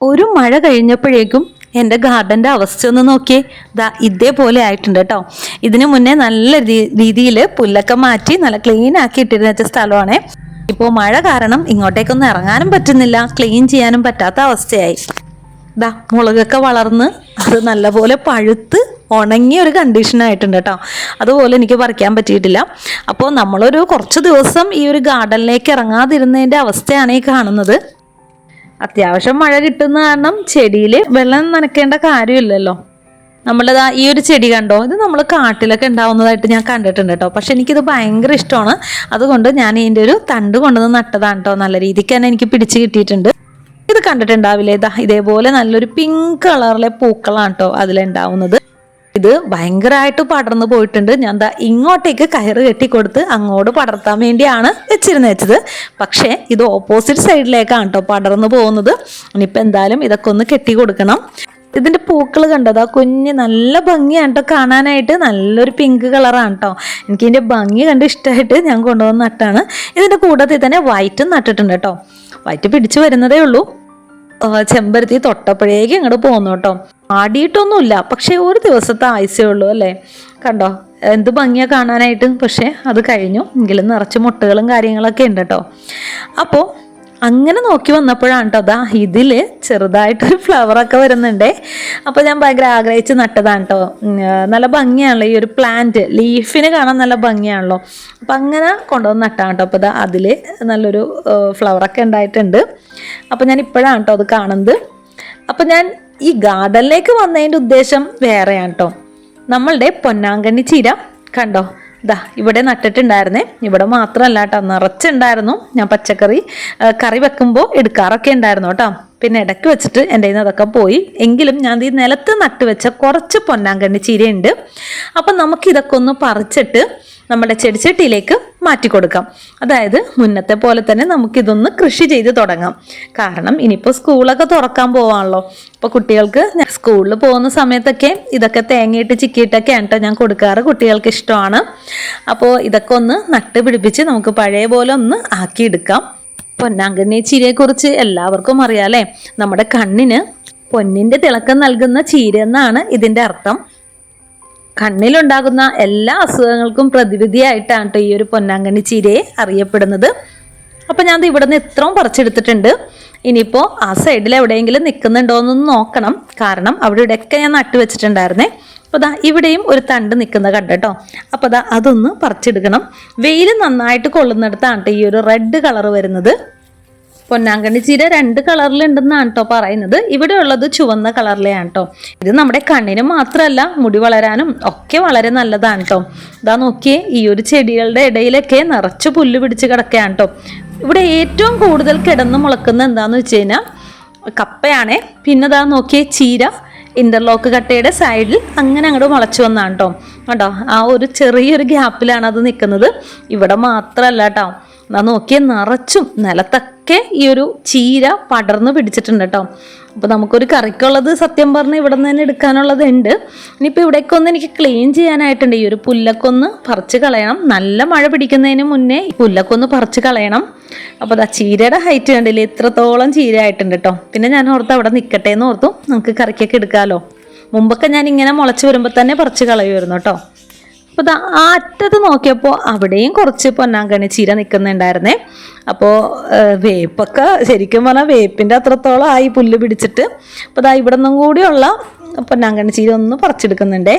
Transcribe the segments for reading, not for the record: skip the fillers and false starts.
ഒരു മഴ കഴിഞ്ഞപ്പോഴേക്കും എൻ്റെ ഗാർഡൻ്റെ അവസ്ഥ ഒന്ന് നോക്കിയേ. ഇതേപോലെ ആയിട്ടുണ്ട് കേട്ടോ. ഇതിനു മുന്നേ നല്ല രീതിയിൽ പുല്ലൊക്കെ മാറ്റി നല്ല ക്ലീൻ ആക്കി ഇട്ടിരുന്ന സ്ഥലമാണ്. ഇപ്പോൾ മഴ കാരണം ഇങ്ങോട്ടേക്കൊന്നും ഇറങ്ങാനും പറ്റുന്നില്ല, ക്ലീൻ ചെയ്യാനും പറ്റാത്ത അവസ്ഥയായി. മുളകൊക്കെ വളർന്ന് അത് നല്ലപോലെ പഴുത്ത് ഉണങ്ങിയ ഒരു കണ്ടീഷൻ ആയിട്ടുണ്ട് കേട്ടോ. അതുപോലെ എനിക്ക് പറിക്കാൻ പറ്റിയിട്ടില്ല. അപ്പോൾ നമ്മളൊരു കുറച്ച് ദിവസം ഈ ഒരു ഗാർഡനിലേക്ക് ഇറങ്ങാതിരുന്നതിൻ്റെ അവസ്ഥയാണ് ഈ കാണുന്നത്. അത്യാവശ്യം മഴ കിട്ടുന്ന കാരണം ചെടിയിൽ വെള്ളം നനയ്ക്കേണ്ട കാര്യമില്ലല്ലോ. നമ്മളിതാ ഈ ഒരു ചെടി കണ്ടോ, ഇത് നമ്മൾ കാട്ടിലൊക്കെ ഉണ്ടാവുന്നതായിട്ട് ഞാൻ കണ്ടിട്ടുണ്ട് കേട്ടോ. പക്ഷെ എനിക്കിത് ഭയങ്കര ഇഷ്ടമാണ്. അതുകൊണ്ട് ഞാൻ ഇതിൻ്റെ ഒരു തണ്ട് കൊണ്ടുവന്ന് നട്ടതാണ് കേട്ടോ. നല്ല രീതിക്ക് തന്നെ എനിക്ക് പിടിച്ച് കിട്ടിയിട്ടുണ്ട്. ഇത് കണ്ടിട്ടുണ്ടാവില്ലേ, ഇതേപോലെ നല്ലൊരു പിങ്ക് കളറിലെ പൂക്കളാണ് കേട്ടോ അതിലുണ്ടാവുന്നത്. ഇത് ഭയങ്കരമായിട്ട് പടർന്നു പോയിട്ടുണ്ട്. ഞാൻ ഇങ്ങോട്ടേക്ക് കയറ് കെട്ടിക്കൊടുത്ത് അങ്ങോട്ട് പടർത്താൻ വേണ്ടിയാണ് വെച്ചത്. പക്ഷേ ഇത് ഓപ്പോസിറ്റ് സൈഡിലേക്കാണ് കേട്ടോ പടർന്നു പോകുന്നത്. ഇനിയിപ്പോൾ എന്തായാലും ഇതൊക്കെ ഒന്ന് കെട്ടി കൊടുക്കണം. ഇതിൻ്റെ പൂക്കൾ കണ്ടതാ കുഞ്ഞ് നല്ല ഭംഗിയാണ് കേട്ടോ കാണാനായിട്ട്. നല്ലൊരു പിങ്ക് കളറാണ് കേട്ടോ. എനിക്ക് ഇതിൻ്റെ ഭംഗി കണ്ട് ഇഷ്ടമായിട്ട് ഞാൻ കൊണ്ടുവന്ന് നട്ടാണ്. ഇതിൻ്റെ കൂട്ടത്തിൽ തന്നെ വൈറ്റും നട്ടിട്ടുണ്ട് കേട്ടോ. വൈറ്റ് പിടിച്ചു വരുന്നതേ ഉള്ളൂ. ചെമ്പരത്തി തൊട്ടപ്പോഴേക്കും ഇങ്ങോട്ട് പോന്നു കേട്ടോ. ആടിയിട്ടൊന്നുമില്ല, പക്ഷേ ഒരു ദിവസത്തെ ആയുസേ ഉള്ളൂ അല്ലേ. കണ്ടോ എന്ത് ഭംഗിയാ കാണാനായിട്ട്. പക്ഷേ അത് കഴിഞ്ഞു. എങ്കിലും നിറച്ച് മുട്ടുകളും കാര്യങ്ങളൊക്കെ ഉണ്ട് കേട്ടോ. അപ്പോൾ അങ്ങനെ നോക്കി വന്നപ്പോഴാണ് കേട്ടോ ഇതിൽ ചെറുതായിട്ടൊരു ഫ്ലവറൊക്കെ വരുന്നുണ്ടേ. അപ്പോൾ ഞാൻ ഭയങ്കര ആഗ്രഹിച്ച് നട്ടതാണ് കേട്ടോ. നല്ല ഭംഗിയാണല്ലോ ഈ ഒരു പ്ലാന്റ്, ലീഫിന് കാണാൻ നല്ല ഭംഗിയാണല്ലോ. അപ്പം അങ്ങനെ കൊണ്ടുവന്ന് നട്ടാണ് കേട്ടോ. അപ്പോൾ അതിൽ നല്ലൊരു ഫ്ലവറൊക്കെ ഉണ്ടായിട്ടുണ്ട്. അപ്പോൾ ഞാൻ ഇപ്പോഴാണ് കേട്ടോ അത് കാണുന്നത്. അപ്പോൾ ഞാൻ ഈ ഗാർഡനിലേക്ക് വന്നതിൻ്റെ ഉദ്ദേശം വേറെയാണ് കേട്ടോ. നമ്മളുടെ പൊന്നാങ്കണ്ണി ചീര കണ്ടോ, ഇവിടെ നട്ടിട്ടുണ്ടായിരുന്നേ. ഇവിടെ മാത്രമല്ല കേട്ടോ, നിറച്ചുണ്ടായിരുന്നു. ഞാൻ പച്ചക്കറി കറി വെക്കുമ്പോൾ എടുക്കാറൊക്കെ ഉണ്ടായിരുന്നു കേട്ടോ. പിന്നെ ഇടയ്ക്ക് വെച്ചിട്ട് എൻ്റെ കയ്യിൽ നിന്ന് അതൊക്കെ പോയി. എങ്കിലും ഞാൻ ഈ നിലത്ത് നട്ടുവെച്ച കുറച്ച് പൊന്നാങ്കണ്ണി ചീരയുണ്ട്. അപ്പം നമുക്കിതൊക്കെ ഒന്ന് പറിച്ചിട്ട് നമ്മുടെ ചെടിച്ചട്ടിയിലേക്ക് മാറ്റി കൊടുക്കാം. അതായത് മുന്നത്തെ പോലെ തന്നെ നമുക്കിതൊന്ന് കൃഷി ചെയ്ത് തുടങ്ങാം. കാരണം ഇനിയിപ്പോൾ സ്കൂളൊക്കെ തുറക്കാൻ പോവാണല്ലോ. ഇപ്പോൾ കുട്ടികൾക്ക് സ്കൂളിൽ പോകുന്ന സമയത്തൊക്കെ ഇതൊക്കെ തേങ്ങയിട്ട് ചിക്കിയിട്ടൊക്കെയാണ് കേട്ടോ ഞാൻ കൊടുക്കാറ്. കുട്ടികൾക്ക് ഇഷ്ടമാണ്. അപ്പോൾ ഇതൊക്കെ ഒന്ന് നട്ട് പിടിപ്പിച്ച് നമുക്ക് പഴയ പോലെ ഒന്ന് ആക്കിയെടുക്കാം. പൊന്നാങ്കണ്ണി ചീരയെക്കുറിച്ച് എല്ലാവർക്കും അറിയാലേ. നമ്മുടെ കണ്ണിന് പൊന്നിൻ്റെ തിളക്കം നൽകുന്ന ചീര എന്നാണ് ഇതിൻ്റെ അർത്ഥം. കണ്ണിലുണ്ടാകുന്ന എല്ലാ അസുഖങ്ങൾക്കും പ്രതിവിധിയായിട്ടാണ് കേട്ടോ ഈ ഒരു പൊന്നാങ്കണ്ണി ചീരയെ അറിയപ്പെടുന്നത്. അപ്പം ഞാൻ ഇവിടെ നിന്ന് ഇത്രയും പറിച്ചെടുത്തിട്ടുണ്ട്. ഇനിയിപ്പോൾ ആ സൈഡിൽ എവിടെയെങ്കിലും നിൽക്കുന്നുണ്ടോ എന്നൊന്ന് നോക്കണം. കാരണം അവിടെ ഇവിടെയൊക്കെ ഞാൻ നട്ടു വെച്ചിട്ടുണ്ടായിരുന്നേ. അപ്പോൾ ഇവിടെയും ഒരു തണ്ട് നിൽക്കുന്നത് കണ്ടോ. അപ്പോൾ അതൊന്ന് പറിച്ചെടുക്കണം. വെയിൽ നന്നായിട്ട് കൊള്ളുന്നിടത്താണ് കേട്ടോ ഈ ഒരു റെഡ് കളർ വരുന്നത്. പൊന്നാങ്കണ്ണി ചീര 2 കളറിലുണ്ടെന്നാണ് കേട്ടോ പറയുന്നത്. ഇവിടെ ഉള്ളത് ചുവന്ന കളറിലെയാണ് കേട്ടോ. ഇത് നമ്മുടെ കണ്ണിന് മാത്രമല്ല മുടി വളരാനും ഒക്കെ വളരെ നല്ലതാണ് കേട്ടോ. നോക്കിയേ, ഈ ഒരു ചെടികളുടെ ഇടയിലൊക്കെ നിറച്ച് പുല്ല് പിടിച്ച് കിടക്കുകയാണ് കേട്ടോ. ഇവിടെ ഏറ്റവും കൂടുതൽ കിടന്ന് മുളക്കുന്ന എന്താന്ന് വെച്ച് കഴിഞ്ഞാൽ കപ്പയാണേ. പിന്നെ നോക്കിയേ, ചീര ഇന്റർലോക്ക് കട്ടയുടെ സൈഡിൽ അങ്ങനെ അങ്ങോട്ട് മുളച്ചു വന്നാണ് കേട്ടോ. കേട്ടോ ആ ഒരു ചെറിയൊരു ഗ്യാപ്പിലാണ് അത് നിൽക്കുന്നത്. ഇവിടെ മാത്രമല്ല കേട്ടോ. നോക്കിയാൽ നിറച്ചും നിലത്തൊക്കെ ഈ ഒരു ചീര പടർന്ന് പിടിച്ചിട്ടുണ്ട് കേട്ടോ. അപ്പോൾ നമുക്കൊരു കറിക്കുള്ളത് സത്യം പറഞ്ഞാൽ ഇവിടെ നിന്ന് തന്നെ എടുക്കാനുള്ളത് ഉണ്ട്. ഇനിയിപ്പോൾ ഇവിടേക്ക് ഒന്ന് എനിക്ക് ക്ലീൻ ചെയ്യാനായിട്ടുണ്ട്. ഈ ഒരു പുല്ലൊക്കെ ഒന്ന് പറിച്ച് കളയണം. നല്ല മഴ പിടിക്കുന്നതിന് മുന്നേ ഈ പുല്ലൊക്കെ ഒന്ന് പറിച്ച് കളയണം. അപ്പോൾ ചീരയുടെ ഹൈറ്റ് കണ്ടില്ലേ, ഇത്രത്തോളം ചീര ആയിട്ടുണ്ട് കേട്ടോ. പിന്നെ ഞാൻ ഓർത്ത് അവിടെ നിൽക്കട്ടെ എന്ന് ഓർത്തു, നമുക്ക് കറിക്കൊക്കെ എടുക്കാമല്ലോ. മുമ്പൊക്കെ ഞാൻ ഇങ്ങനെ മുളച്ച് വരുമ്പോൾ തന്നെ പറിച്ച് കളയുമായിരുന്നു കേട്ടോ. അപ്പോൾ ആ അറ്റത്ത് നോക്കിയപ്പോൾ അവിടെയും കുറച്ച് പൊന്നാങ്കണ്ണി ചീര നിൽക്കുന്നുണ്ടായിരുന്നേ. അപ്പോൾ വേപ്പൊക്കെ ശരിക്കും പറഞ്ഞാൽ വേപ്പിൻ്റെ അത്രത്തോളം ആയി പുല്ല് പിടിച്ചിട്ട്. അപ്പോൾ ഇവിടെ നിന്നും കൂടിയുള്ള പൊന്നാങ്കണ്ണി ചീര ഒന്ന് പറിച്ചെടുക്കുന്നുണ്ടേ.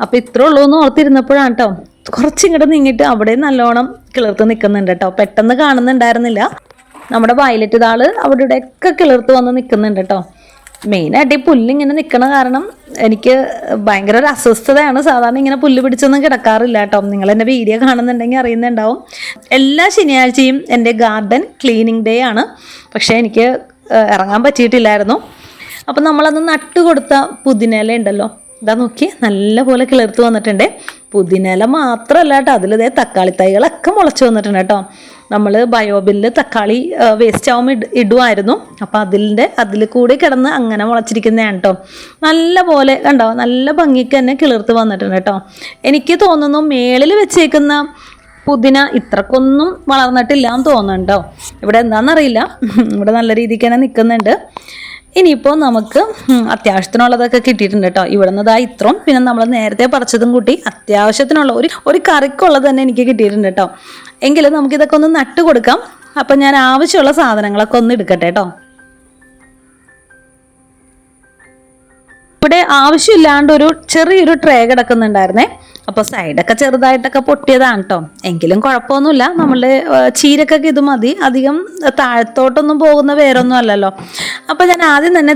അപ്പോൾ ഇത്രേ ഉള്ളൂ എന്ന് ഓർത്തിരുന്നപ്പോഴാണ് കേട്ടോ കുറച്ചിങ്ങോട്ട് നീങ്ങിയിട്ട് അവിടെ നല്ലോണം കിളിർത്ത് നിൽക്കുന്നുണ്ട് കേട്ടോ. പെട്ടെന്ന് കാണുന്നുണ്ടായിരുന്നില്ല. നമ്മുടെ വയലറ്റ് താള് അവിടെ ഇവിടെയൊക്കെ കിളിർത്ത് വന്ന് നിൽക്കുന്നുണ്ട് കേട്ടോ. മെയിനായിട്ട് ഈ പുല്ലിങ്ങനെ നിൽക്കണ കാരണം എനിക്ക് ഭയങ്കര ഒരു അസ്വസ്ഥതയാണ്. സാധാരണ ഇങ്ങനെ പുല്ല് പിടിച്ചൊന്നും കിടക്കാറില്ല കേട്ടോ. നിങ്ങൾ എൻ്റെ വീഡിയോ കാണുന്നുണ്ടെങ്കിൽ അറിയുന്നുണ്ടാവും. എല്ലാ ശനിയാഴ്ചയും എൻ്റെ ഗാർഡൻ ക്ലീനിങ് ഡേ ആണ്. പക്ഷേ എനിക്ക് ഇറങ്ങാൻ പറ്റിയിട്ടില്ലായിരുന്നു. അപ്പം നമ്മളന്ന് നട്ട് കൊടുത്ത പുതിനയില ഉണ്ടല്ലോ, നോക്കി നല്ലപോലെ കിളിർത്ത് വന്നിട്ടുണ്ട്. പുതിനയില മാത്രമല്ല കേട്ടോ, അതിൽ തക്കാളി തൈകളൊക്കെ മുളച്ച് വന്നിട്ടുണ്ട് കേട്ടോ. നമ്മൾ ബയോബില്ല് തക്കാളി വേസ്റ്റ് ആവുമ്പോൾ ഇടുമായിരുന്നു. അപ്പോൾ അതിൽ കൂടി കിടന്ന് അങ്ങനെ മുളച്ചിരിക്കുന്നതാണ് കേട്ടോ. നല്ല പോലെ കണ്ടോ, നല്ല ഭംഗിക്ക് തന്നെ കിളിർത്ത് വന്നിട്ടുണ്ട് കേട്ടോ. എനിക്ക് തോന്നുന്നു മേളിൽ വെച്ചേക്കുന്ന പുതിന ഇത്രക്കൊന്നും വളർന്നിട്ടില്ല എന്ന് തോന്നുന്നുണ്ടോ. ഇവിടെ എന്താണെന്നറിയില്ല, ഇവിടെ നല്ല രീതിക്ക് തന്നെ നിൽക്കുന്നുണ്ട്. ഇനിയിപ്പോൾ നമുക്ക് അത്യാവശ്യത്തിനുള്ളതൊക്കെ കിട്ടിയിട്ടുണ്ട് കേട്ടോ. ഇവിടെ നിന്ന് ഇത്രയും, പിന്നെ നമ്മൾ നേരത്തെ പറിച്ചതും കൂട്ടി അത്യാവശ്യത്തിനുള്ള ഒരു കറിക്കുള്ളത് തന്നെ എനിക്ക് കിട്ടിയിട്ടുണ്ട് കേട്ടോ. എങ്കിലും നമുക്കിതൊക്കെ ഒന്ന് നട്ട് കൊടുക്കാം. അപ്പം ഞാൻ ആവശ്യമുള്ള സാധനങ്ങളൊക്കെ ഒന്ന് എടുക്കട്ടെ കേട്ടോ. ഇവിടെ ആവശ്യമില്ലാണ്ട് ചെറിയൊരു ട്രേ കിടക്കുന്നുണ്ടായിരുന്നേ. അപ്പോൾ സൈഡൊക്കെ ചെറുതായിട്ടൊക്കെ പൊട്ടിയതാണ് കേട്ടോ. എങ്കിലും കുഴപ്പമൊന്നുമില്ല, നമ്മളുടെ ചീരക്കൊക്കെ ഇത് മതി, അധികം താഴത്തോട്ടൊന്നും പോകുന്ന വേറൊന്നും അല്ലല്ലോ. അപ്പോൾ ഞാൻ ആദ്യം തന്നെ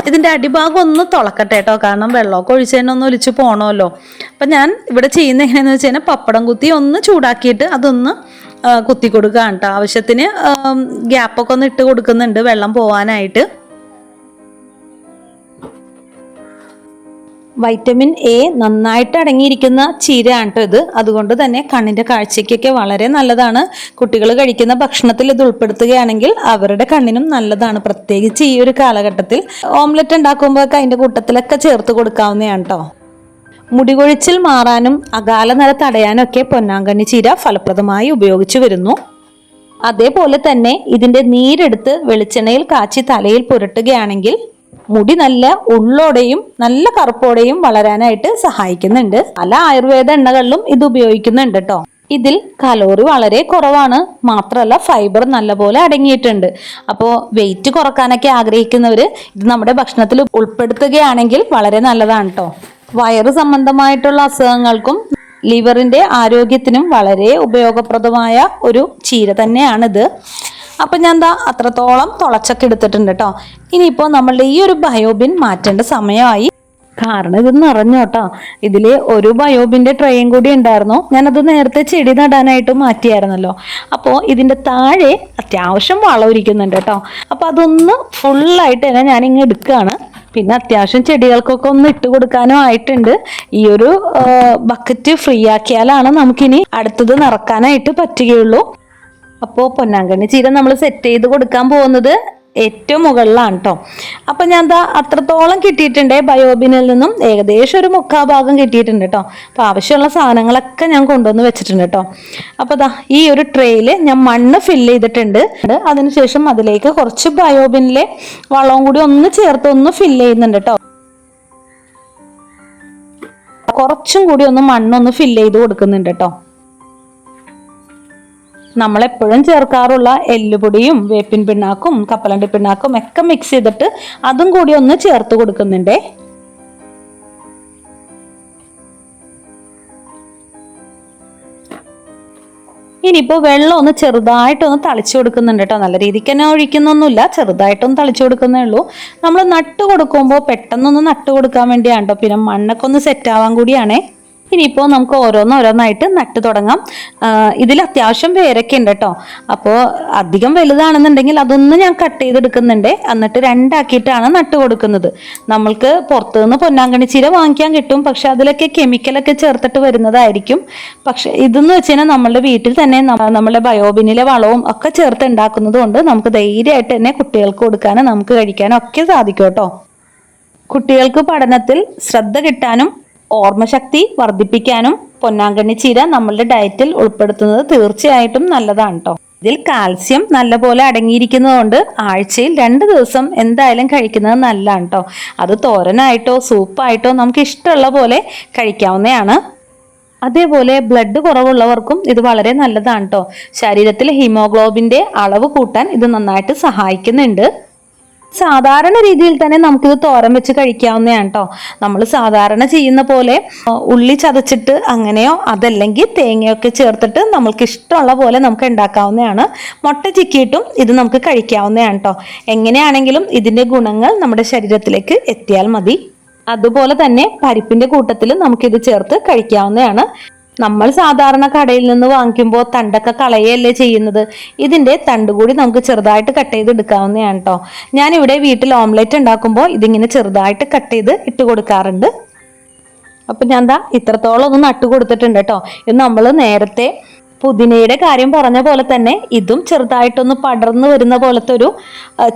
ഇതിൻ്റെ അടിഭാഗം ഒന്ന് തുളക്കട്ടെ കേട്ടോ, കാരണം വെള്ളമൊക്കെ ഒഴിച്ചതിനൊന്ന് ഒലിച്ച് പോകണമല്ലോ. അപ്പം ഞാൻ ഇവിടെ ചെയ്യുന്നത് എങ്ങനെയാണെന്ന് വെച്ച് കഴിഞ്ഞാൽ പപ്പടം കുത്തി ഒന്ന് ചൂടാക്കിയിട്ട് അതൊന്ന് കുത്തി കൊടുക്കുകയാണ് കേട്ടോ. ആവശ്യത്തിന് ഗ്യാപ്പൊക്കെ ഒന്ന് ഇട്ട് കൊടുക്കുന്നുണ്ട് വെള്ളം പോവാനായിട്ട്. വൈറ്റമിൻ എ നന്നായിട്ട് അടങ്ങിയിരിക്കുന്ന ചീരയാണ് കേട്ടോ ഇത്. അതുകൊണ്ട് തന്നെ കണ്ണിൻ്റെ കാഴ്ചയ്ക്കൊക്കെ വളരെ നല്ലതാണ്. കുട്ടികൾ കഴിക്കുന്ന ഭക്ഷണത്തിൽ ഇത് ഉൾപ്പെടുത്തുകയാണെങ്കിൽ അവരുടെ കണ്ണിനും നല്ലതാണ്, പ്രത്യേകിച്ച് ഈ ഒരു കാലഘട്ടത്തിൽ. ഓംലെറ്റ് ഉണ്ടാക്കുമ്പോൾ അതിൻ്റെ കൂട്ടത്തിലൊക്കെ ചേർത്ത് കൊടുക്കാവുന്നതാണ് കേട്ടോ. മുടികൊഴിച്ചിൽ മാറാനും അകാല നര തടയാനും ഒക്കെ പൊന്നാങ്കണ്ണി ചീര ഫലപ്രദമായി ഉപയോഗിച്ചു വരുന്നു. അതേപോലെ തന്നെ ഇതിൻ്റെ നീരെടുത്ത് വെളിച്ചെണ്ണയിൽ കാച്ചി തലയിൽ പുരട്ടുകയാണെങ്കിൽ മുടി നല്ല ഉള്ളോടെയും നല്ല കറുപ്പോടെയും വളരാനായിട്ട് സഹായിക്കുന്നുണ്ട്. പല ആയുർവേദ എണ്ണകളിലും ഇത് ഉപയോഗിക്കുന്നുണ്ട് കേട്ടോ. ഇതിൽ കലോറി വളരെ കുറവാണ്, മാത്രമല്ല ഫൈബർ നല്ലപോലെ അടങ്ങിയിട്ടുണ്ട്. അപ്പോൾ വെയിറ്റ് കുറക്കാനൊക്കെ ആഗ്രഹിക്കുന്നവർ ഇത് നമ്മുടെ ഭക്ഷണത്തിൽ ഉൾപ്പെടുത്തുകയാണെങ്കിൽ വളരെ നല്ലതാണ് കേട്ടോ. വയറ് സംബന്ധമായിട്ടുള്ള അസുഖങ്ങൾക്കും ലിവറിൻ്റെ ആരോഗ്യത്തിനും വളരെ ഉപയോഗപ്രദമായ ഒരു ചീര തന്നെയാണിത്. അപ്പം ഞാൻ അത്രത്തോളം തുളച്ചൊക്കെ എടുത്തിട്ടുണ്ട് കേട്ടോ. ഇനിയിപ്പോൾ നമ്മളുടെ ഈ ഒരു ബയോബിൻ മാറ്റേണ്ട സമയമായി. കാരണം ഇത് നിറഞ്ഞു കേട്ടോ. ഇതിൽ ഒരു ബയോബിൻ്റെ ട്രെയും കൂടി ഉണ്ടായിരുന്നു. ഞാനത് നേരത്തെ ചെടി നടാനായിട്ട് മാറ്റിയായിരുന്നല്ലോ. അപ്പോൾ ഇതിൻ്റെ താഴെ അത്യാവശ്യം വളം ഇരിക്കുന്നുണ്ട് കേട്ടോ. അപ്പോൾ അതൊന്ന് ഫുള്ളായിട്ട് തന്നെ ഞാനിങ്ങ് എടുക്കുകയാണ്. പിന്നെ അത്യാവശ്യം ചെടികൾക്കൊക്കെ ഒന്ന് ഇട്ട് കൊടുക്കാനും ആയിട്ടുണ്ട്. ഈ ഒരു ബക്കറ്റ് ഫ്രീ ആക്കിയാലാണ് നമുക്കിനി അടുത്തത് നിറക്കാനായിട്ട് പറ്റുകയുള്ളൂ. അപ്പോൾ പൊന്നാങ്കണ്ണി ചീര നമ്മൾ സെറ്റ് ചെയ്ത് കൊടുക്കാൻ പോകുന്നത് ഏറ്റവും മുകളിലാണ് കേട്ടോ. അപ്പം ഞാൻ അത്രത്തോളം കിട്ടിയിട്ടുണ്ട്. ബയോബിനിൽ നിന്നും ഏകദേശം ഒരു 3/4 ഭാഗം കിട്ടിയിട്ടുണ്ട് കേട്ടോ. അപ്പോൾ ആവശ്യമുള്ള സാധനങ്ങളൊക്കെ ഞാൻ കൊണ്ടുവന്ന് വെച്ചിട്ടുണ്ട് കേട്ടോ. അപ്പോൾ ഈ ഒരു ട്രേയിൽ ഞാൻ മണ്ണ് ഫില്ല് ചെയ്തിട്ടുണ്ട്. അതിനുശേഷം അതിലേക്ക് കുറച്ച് ബയോബിനിലെ വളവും കൂടി ഒന്ന് ചേർത്ത് ഒന്ന് ഫില്ല് ചെയ്യുന്നുണ്ട് കേട്ടോ. കുറച്ചും കൂടി ഒന്ന് മണ്ണൊന്ന് ഫില്ല് ചെയ്ത് കൊടുക്കുന്നുണ്ട് കേട്ടോ. നമ്മളെപ്പോഴും ചേർക്കാറുള്ള എല്ലുപൊടിയും വേപ്പിൻ പിണ്ണാക്കും കപ്പലണ്ടി പിണ്ണാക്കും ഒക്കെ മിക്സ് ചെയ്തിട്ട് അതും കൂടി ഒന്ന് ചേർത്ത് കൊടുക്കുന്നുണ്ടേ. ഇനിയിപ്പോൾ വെള്ളം ഒന്ന് ചെറുതായിട്ടൊന്ന് തളിച്ചു കൊടുക്കുന്നുണ്ട് കേട്ടോ. നല്ല രീതിക്ക് തന്നെ ഒഴിക്കുന്നൊന്നുമില്ല, ചെറുതായിട്ടൊന്ന് തളിച്ചു കൊടുക്കുന്നേ ഉള്ളൂ. നമ്മൾ നട്ട് കൊടുക്കുമ്പോൾ പെട്ടെന്നൊന്ന് നട്ട് കൊടുക്കാൻ വേണ്ടിയാണ് കേട്ടോ. പിന്നെ മണ്ണൊക്കെ ഒന്ന് സെറ്റ് ആവാൻ കൂടിയാണേ. ഇനിയിപ്പോൾ നമുക്ക് ഓരോന്നോരോന്നായിട്ട് നട്ട് തുടങ്ങാം. ഇതിൽ അത്യാവശ്യം വേരൊക്കെ ഉണ്ട് കേട്ടോ. അപ്പോൾ അധികം വലുതാണെന്നുണ്ടെങ്കിൽ അതൊന്ന് ഞാൻ കട്ട് ചെയ്തെടുക്കുന്നുണ്ട്. എന്നിട്ട് 2 ആക്കിയിട്ടാണ് നട്ട് കൊടുക്കുന്നത്. നമ്മൾക്ക് പുറത്തുനിന്ന് പൊന്നാങ്കണ്ണി ചീര വാങ്ങിക്കാൻ കിട്ടും, പക്ഷെ അതിലൊക്കെ കെമിക്കലൊക്കെ ചേർത്തിട്ട് വരുന്നതായിരിക്കും. പക്ഷെ ഇതെന്ന് വെച്ച് കഴിഞ്ഞാൽ നമ്മളുടെ വീട്ടിൽ തന്നെ നമ്മളുടെ ബയോബിനിലെ വളവും ഒക്കെ ചേർത്ത് ഉണ്ടാക്കുന്നത് കൊണ്ട് നമുക്ക് ധൈര്യമായിട്ട് തന്നെ കുട്ടികൾക്ക് കൊടുക്കാനും നമുക്ക് കഴിക്കാനും ഒക്കെ സാധിക്കും കേട്ടോ. കുട്ടികൾക്ക് പഠനത്തിൽ ശ്രദ്ധ കിട്ടാനും ഓർമ്മശക്തി വർദ്ധിപ്പിക്കാനും പൊന്നാങ്കണ്ണി ചീര നമ്മളുടെ ഡയറ്റിൽ ഉൾപ്പെടുത്തുന്നത് തീർച്ചയായിട്ടും നല്ലതാണ് കേട്ടോ. ഇതിൽ കാൽസ്യം നല്ലപോലെ അടങ്ങിയിരിക്കുന്നതുകൊണ്ട് ആഴ്ചയിൽ 2 ദിവസം എന്തായാലും കഴിക്കുന്നത് നല്ലതാണ് കേട്ടോ. അത് തോരനായിട്ടോ സൂപ്പായിട്ടോ നമുക്ക് ഇഷ്ടമുള്ള പോലെ കഴിക്കാവുന്നതാണ്. അതേപോലെ ബ്ലഡ് കുറവുള്ളവർക്കും ഇത് വളരെ നല്ലതാണ് കേട്ടോ. ശരീരത്തിൽ ഹീമോഗ്ലോബിൻ്റെ അളവ് കൂട്ടാൻ ഇത് നന്നായിട്ട് സഹായിക്കുന്നുണ്ട്. സാധാരണ രീതിയിൽ തന്നെ നമുക്കിത് തോരൻ വെച്ച് കഴിക്കാവുന്നതാണ് കേട്ടോ. നമ്മൾ സാധാരണ ചെയ്യുന്ന പോലെ ഉള്ളി ചതച്ചിട്ട് അങ്ങനെയോ അതല്ലെങ്കിൽ തേങ്ങയൊക്കെ ചേർത്തിട്ട് നമ്മൾക്ക് ഇഷ്ടമുള്ള പോലെ നമുക്ക് ഉണ്ടാക്കാവുന്നതാണ്. മുട്ട ചിക്കിയിട്ടും ഇത് നമുക്ക് കഴിക്കാവുന്നതാണ് കേട്ടോ. എങ്ങനെയാണെങ്കിലും ഇതിൻ്റെ ഗുണങ്ങൾ നമ്മുടെ ശരീരത്തിലേക്ക് എത്തിയാൽ മതി. അതുപോലെ തന്നെ പരിപ്പിൻ്റെ കൂട്ടത്തിൽ നമുക്കിത് ചേർത്ത് കഴിക്കാവുന്നതാണ്. നമ്മൾ സാധാരണ കടയിൽ നിന്ന് വാങ്ങിക്കുമ്പോൾ തണ്ടൊക്കെ കളയല്ലേ ചെയ്യുന്നത്. ഇതിൻ്റെ തണ്ട് കൂടി നമുക്ക് ചെറുതായിട്ട് കട്ട് ചെയ്ത് എടുക്കാവുന്നതാണ് കേട്ടോ. ഞാനിവിടെ വീട്ടിൽ ഓംലെറ്റ് ഉണ്ടാക്കുമ്പോൾ ഇതിങ്ങനെ ചെറുതായിട്ട് കട്ട് ചെയ്ത് ഇട്ട് കൊടുക്കാറുണ്ട്. അപ്പം ഞാൻ ഇത്രത്തോളം ഒന്ന് നട്ട് കൊടുത്തിട്ടുണ്ട് കേട്ടോ. ഇത് നമ്മൾ നേരത്തെ പുതിനയുടെ കാര്യം പറഞ്ഞ പോലെ തന്നെ ഇതും ചെറുതായിട്ടൊന്ന് പടർന്നു വരുന്ന പോലത്തെ ഒരു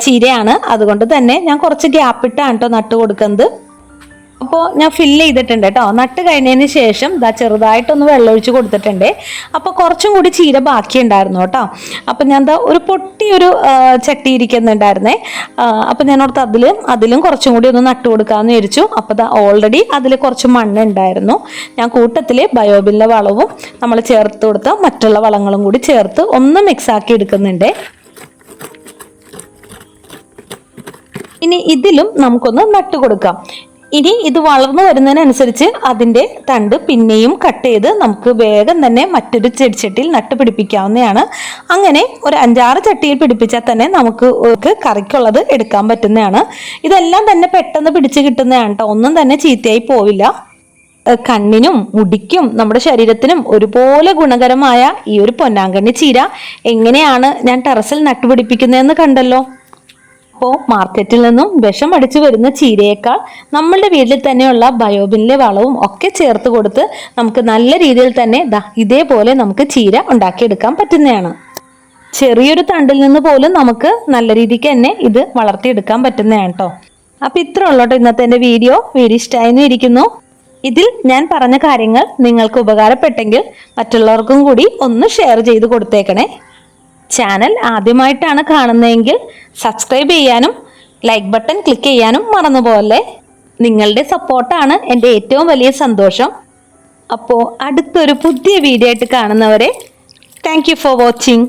ചീരയാണ്. അതുകൊണ്ട് തന്നെ ഞാൻ കുറച്ച് ഗ്യാപ്പിട്ടാണ് കേട്ടോ നട്ട് കൊടുക്കുന്നത്. അപ്പോൾ ഞാൻ ഫില്ല് ചെയ്തിട്ടുണ്ട് കേട്ടോ. നട്ട് കഴിഞ്ഞതിന് ശേഷം ദാ ചെറുതായിട്ടൊന്ന് വെള്ളമൊഴിച്ച് കൊടുത്തിട്ടുണ്ട്. അപ്പോൾ കുറച്ചും കൂടി ചീര ബാക്കിയുണ്ടായിരുന്നു കേട്ടോ. അപ്പോൾ ഞാൻ ദാ ഒരു പൊട്ടിയൊരു ചട്ടി ഇരിക്കുന്നുണ്ടായിരുന്നേ. അപ്പോൾ ഞാൻ ഓർത്ത് അതിലും കുറച്ചും കൂടി ഒന്ന് നട്ട് കൊടുക്കാമെന്ന് വിചാരിച്ചു. അപ്പോൾ ദാ ഓൾറെഡി അതിൽ കുറച്ച് മണ്ണ് ഉണ്ടായിരുന്നു. ഞാൻ കൂട്ടത്തിൽ ബയോബിൻ്റെ വളവും നമ്മൾ ചേർത്ത് കൊടുത്ത മറ്റുള്ള വളങ്ങളും കൂടി ചേർത്ത് ഒന്ന് മിക്സാക്കി എടുക്കുന്നുണ്ട്. ഇനി ഇതിലും നമുക്കൊന്ന് നട്ട് കൊടുക്കാം. ഇനി ഇത് വളർന്നു വരുന്നതിനനുസരിച്ച് അതിൻ്റെ തണ്ട് പിന്നെയും കട്ട് ചെയ്ത് നമുക്ക് വേഗം തന്നെ മറ്റൊരു ചെടിച്ചട്ടിയിൽ നട്ട് പിടിപ്പിക്കാവുന്നതാണ്. അങ്ങനെ ഒരു 5-6 ചട്ടിയിൽ പിടിപ്പിച്ചാൽ തന്നെ നമുക്ക് കറിക്കുള്ളത് എടുക്കാൻ പറ്റുന്നതാണ്. ഇതെല്ലാം തന്നെ പെട്ടെന്ന് പിടിച്ച് കിട്ടുന്നതാണ് കേട്ടോ. ഒന്നും തന്നെ ചീത്തയായി പോവില്ല. കണ്ണിനും മുടിക്കും നമ്മുടെ ശരീരത്തിനും ഒരുപോലെ ഗുണകരമായ ഈ ഒരു പൊന്നാങ്കണ്ണി ചീര എങ്ങനെയാണ് ഞാൻ ടെറസിൽ നട്ടുപിടിപ്പിക്കുന്നതെന്ന് കണ്ടല്ലോ. അപ്പോൾ മാർക്കറ്റിൽ നിന്നും വിഷം അടിച്ചു വരുന്ന ചീരയേക്കാൾ നമ്മളുടെ വീട്ടിൽ തന്നെയുള്ള ബയോബിനിലെ വളവും ഒക്കെ ചേർത്ത് കൊടുത്ത് നമുക്ക് നല്ല രീതിയിൽ തന്നെ ഇതേപോലെ നമുക്ക് ചീര ഉണ്ടാക്കിയെടുക്കാൻ പറ്റുന്നതാണ്. ചെറിയൊരു തണ്ടിൽ നിന്ന് പോലും നമുക്ക് നല്ല രീതിക്ക് തന്നെ ഇത് വളർത്തിയെടുക്കാൻ പറ്റുന്നതാണ് കേട്ടോ. അപ്പം ഇത്ര ഉള്ളോട്ടോ ഇന്നത്തെ എൻ്റെ വീഡിയോ ഇഷ്ടമായെന്ന് ഇരിക്കുന്നു. ഇതിൽ ഞാൻ പറഞ്ഞ കാര്യങ്ങൾ നിങ്ങൾക്ക് ഉപകാരപ്പെട്ടെങ്കിൽ മറ്റുള്ളവർക്കും കൂടി ഒന്ന് ഷെയർ ചെയ്ത് കൊടുത്തേക്കണേ. ചാനൽ ആദ്യമായിട്ടാണ് കാണുന്നതെങ്കിൽ സബ്സ്ക്രൈബ് ചെയ്യാനും ലൈക്ക് ബട്ടൺ ക്ലിക്ക് ചെയ്യാനും മറന്നുപോലെ. നിങ്ങളുടെ സപ്പോർട്ടാണ് എൻ്റെ ഏറ്റവും വലിയ സന്തോഷം. അപ്പോൾ അടുത്തൊരു പുതിയ വീഡിയോ ആയിട്ട് കാണുന്നവരെ താങ്ക് യു ഫോർ വാച്ചിങ്.